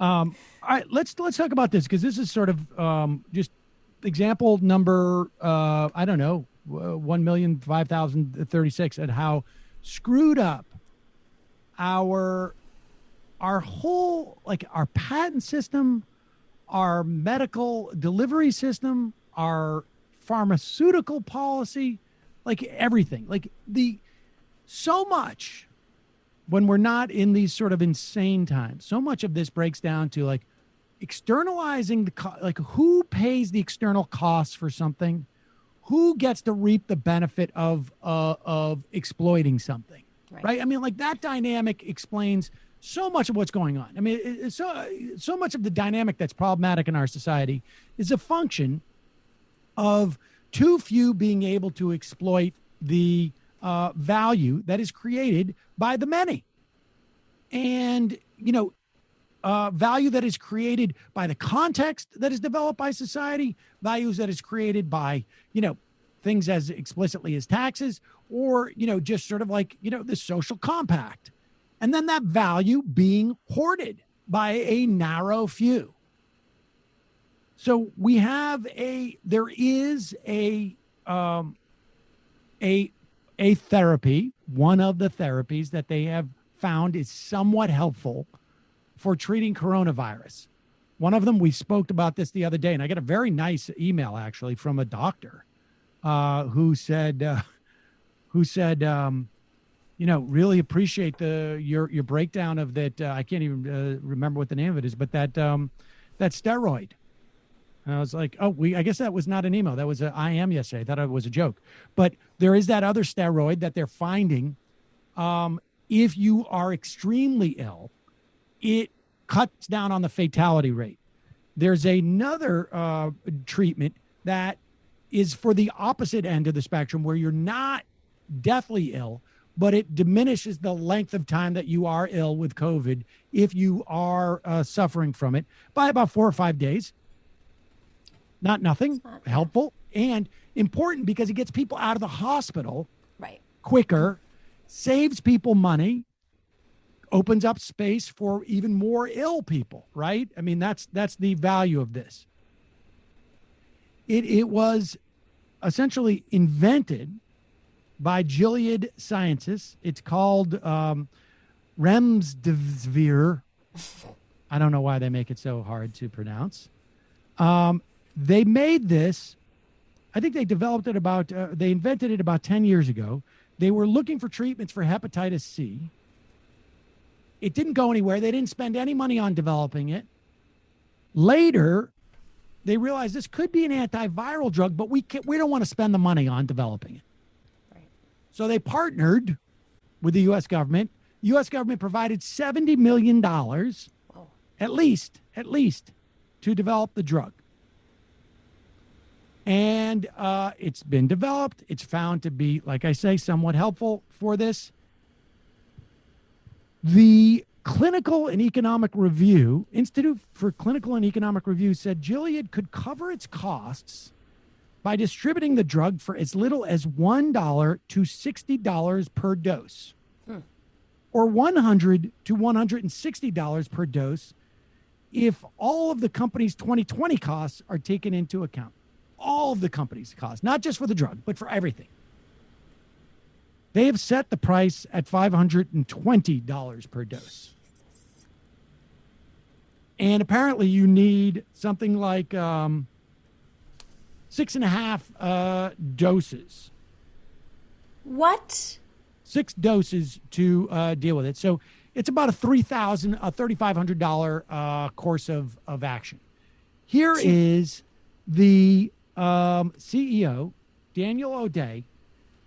All right, let's talk about this because this is sort of just example number I don't know 1,005,036 at how screwed up our whole our patent system, our medical delivery system, our pharmaceutical policy, everything, so much when we're not in these sort of insane times. So much of this breaks down to externalizing who pays the external costs for something, who gets to reap the benefit of exploiting something, right? I mean, that dynamic explains so much of what's going on. I mean, so much of the dynamic that's problematic in our society is a function of too few being able to exploit the value that is created by the many. And, value that is created by the context that is developed by society, values that is created by, things as explicitly as taxes, or, just sort of the social compact. And then that value being hoarded by a narrow few. So there is a therapy, one of the therapies that they have found is somewhat helpful for treating coronavirus. One of them, we spoke about this the other day, and I got a very nice email actually from a doctor who said, really appreciate your breakdown of that. I can't even remember what the name of it is, but that steroid. And I was like, I guess that was not an email. That was an IM yesterday. I thought it was a joke. But there is that other steroid that they're finding. If you are extremely ill, it cuts down on the fatality rate. There's another treatment that is for the opposite end of the spectrum where you're not deathly ill, but it diminishes the length of time that you are ill with COVID if you are suffering from it by about 4 or 5 days. Not nothing, helpful and important because it gets people out of the hospital quicker, saves people money, opens up space for even more ill people, right? I mean, that's the value of this. It was essentially invented by Gilead scientists. It's called Remdesivir. I don't know why they make it so hard to pronounce. They made this, I think they developed it they invented it about 10 years ago. They were looking for treatments for hepatitis C. It didn't go anywhere. They didn't spend any money on developing it. Later, they realized this could be an antiviral drug, but we don't want to spend the money on developing it. Right. So they partnered with the U.S. government. The U.S. government provided $70 million, at least, to develop the drug. And it's been developed. It's found to be, like I say, somewhat helpful for this. The Clinical and Economic Review, Institute for Clinical and Economic Review, said Gilead could cover its costs by distributing the drug for as little as $1 to $60 per dose, or $100 to $160 per dose if all of the company's 2020 costs are taken into account. All of the company's costs, not just for the drug, but for everything. They have set the price at $520 per dose. And apparently you need something like 6.5 doses. What? 6 doses to deal with it. So it's about a $3,500 course of action. Here is the CEO, Daniel O'Day,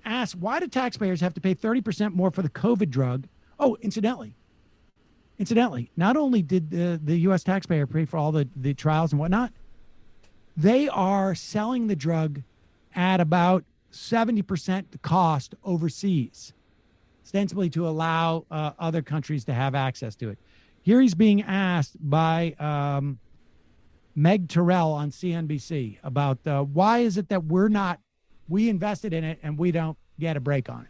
asked, why do taxpayers have to pay 30% more for the COVID drug? Oh, incidentally, not only did the U.S. taxpayer pay for all the trials and whatnot, they are selling the drug at about 70% the cost overseas, ostensibly to allow other countries to have access to it. Here he's being asked by Meg Terrell on CNBC about why is it that we invested in it and we don't get a break on it.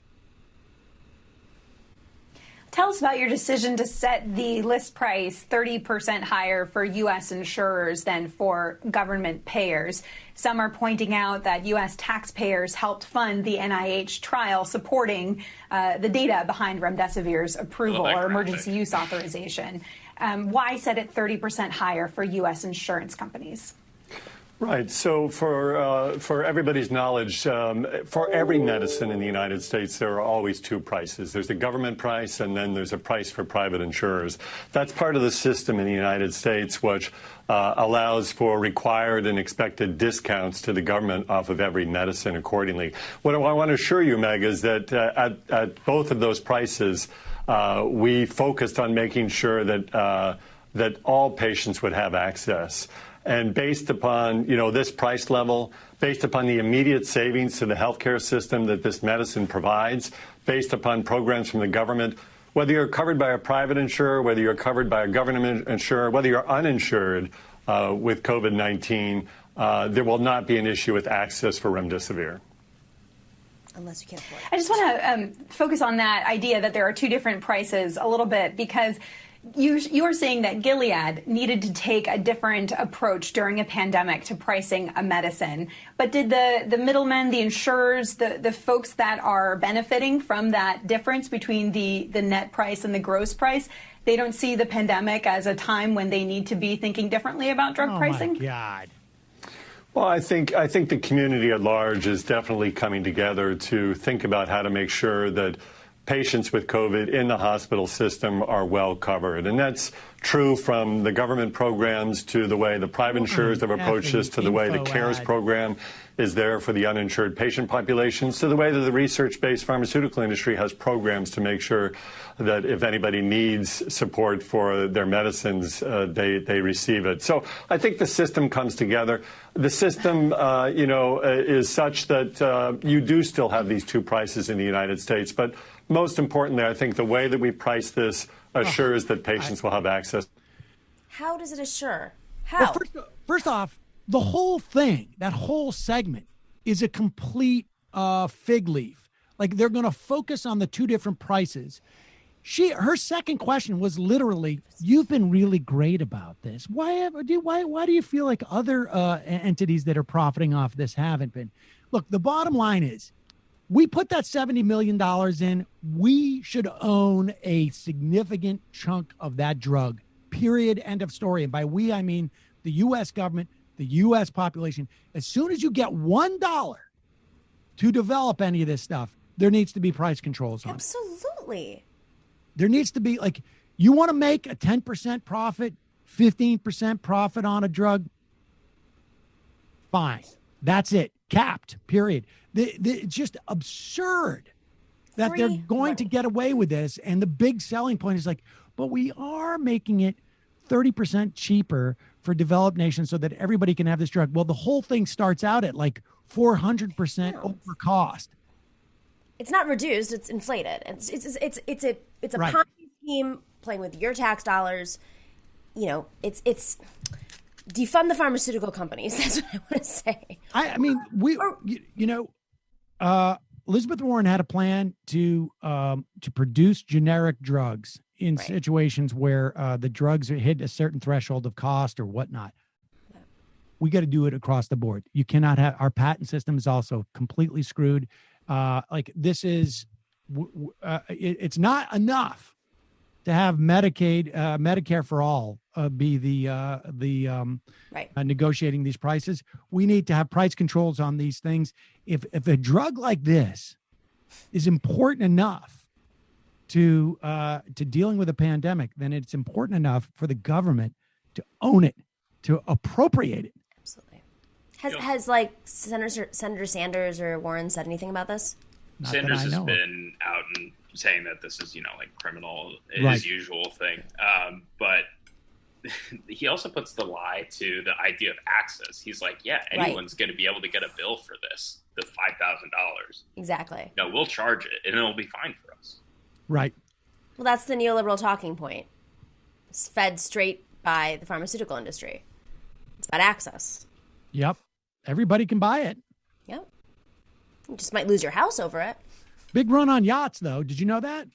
Tell us about your decision to set the list price 30% higher for U.S. insurers than for government payers. Some are pointing out that U.S. taxpayers helped fund the NIH trial supporting the data behind remdesivir's approval or emergency use authorization. Why set it 30% higher for U.S. insurance companies? Right. So for everybody's knowledge, for every medicine in the United States, there are always two prices. There's a government price, and then there's a price for private insurers. That's part of the system in the United States, which allows for required and expected discounts to the government off of every medicine accordingly. What I want to assure you, Meg, is that at both of those prices, we focused on making sure that that all patients would have access. And based upon, this price level, based upon the immediate savings to the healthcare system that this medicine provides, based upon programs from the government, whether you're covered by a private insurer, whether you're covered by a government insurer, whether you're uninsured with COVID-19, there will not be an issue with access for remdesivir. Unless you can't afford it. I just want to focus on that idea that there are two different prices a little bit, because you are saying that Gilead needed to take a different approach during a pandemic to pricing a medicine. But did the middlemen, the insurers, the folks that are benefiting from that difference between the net price and the gross price, they don't see the pandemic as a time when they need to be thinking differently about drug pricing? Oh, my God. Well, I think the community at large is definitely coming together to think about how to make sure that patients with COVID in the hospital system are well covered. And that's true from the government programs to the way the private insurers have approached this, to the way the CARES program is there for the uninsured patient populations, to the way that the research-based pharmaceutical industry has programs to make sure that if anybody needs support for their medicines, they receive it. So I think the system comes together. The system, is such that you do still have these two prices in the United States. But most importantly, I think the way that we price this assures that patients will have access. How does it assure? How? Well, first off, the whole thing, that whole segment, is a complete fig leaf. Like, they're going to focus on the two different prices. Her second question was literally, "You've been really great about this. Why do you feel like other entities that are profiting off this haven't been?" Look, the bottom line is, we put that $70 million in. We should own a significant chunk of that drug, period, end of story. And by we, I mean the U.S. government, the U.S. population. As soon as you get $1 to develop any of this stuff, there needs to be price controls on it. Absolutely. There needs to be, like, you want to make a 10% profit, 15% profit on a drug? Fine. That's it. Capped, period. It's just absurd that they're going to get away with this. And the big selling point is like, but we are making it 30% cheaper for developed nations so that everybody can have this drug. Well, the whole thing starts out at like 400% over cost. It's not reduced; it's inflated. It's a Right. Ponzi scheme playing with your tax dollars. It's defund the pharmaceutical companies. That's what I want to say. I mean, Elizabeth Warren had a plan to produce generic drugs in situations where the drugs hit a certain threshold of cost or whatnot. We got to do it across the board. You cannot have, our patent system is also completely screwed. This is, it's not enough to have Medicaid, Medicare for all be the negotiating these prices. We need to have price controls on these things. If a drug like this is important enough to dealing with a pandemic, then it's important enough for the government to own it, to appropriate it. Absolutely. Has Senator Sanders or Warren said anything about this? Not Sanders has of. been out and saying that this is, criminal, Right. his usual thing. But he also puts the lie to the idea of access. He's like, yeah, anyone's going to be able to get a bill for this, the $5,000. Exactly. No, we'll charge it, and it'll be fine for us. Right. Well, that's the neoliberal talking point. It's fed straight by the pharmaceutical industry. It's about access. Yep. Everybody can buy it. Yep. You just might lose your house over it. Big run on yachts, though. Did you know that?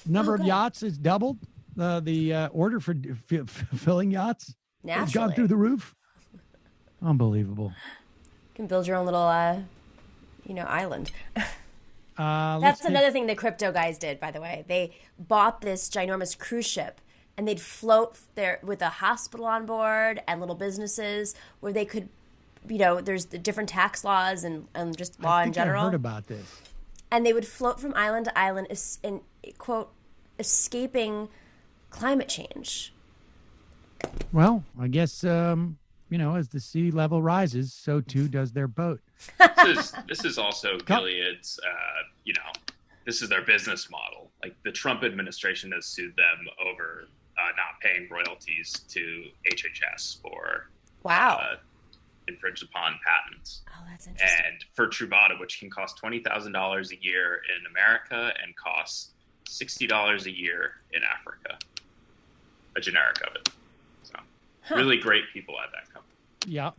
Number of yachts has doubled. The order for filling yachts has gone through the roof. Unbelievable. You can build your own little, island. That's another thing the crypto guys did, by the way. They bought this ginormous cruise ship, and they'd float there with a hospital on board and little businesses where they could, there's the different tax laws and just law in general. I heard about this. And they would float from island to island and, quote, escaping climate change. Well, I guess, as the sea level rises, so too does their boat. This is also Gilead's, this is their business model. Like the Trump administration has sued them over not paying royalties to HHS for infringed upon patents. Oh, that's interesting. And for Truvada, which can cost $20,000 a year in America and costs $60 a year in Africa, a generic of it. So really great people at that company. Yeah.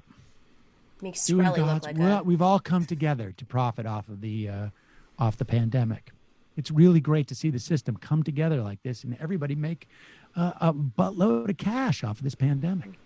Makes Shkreli look like we've all come together to profit off the pandemic. It's really great to see the system come together like this and everybody make a buttload of cash off of this pandemic.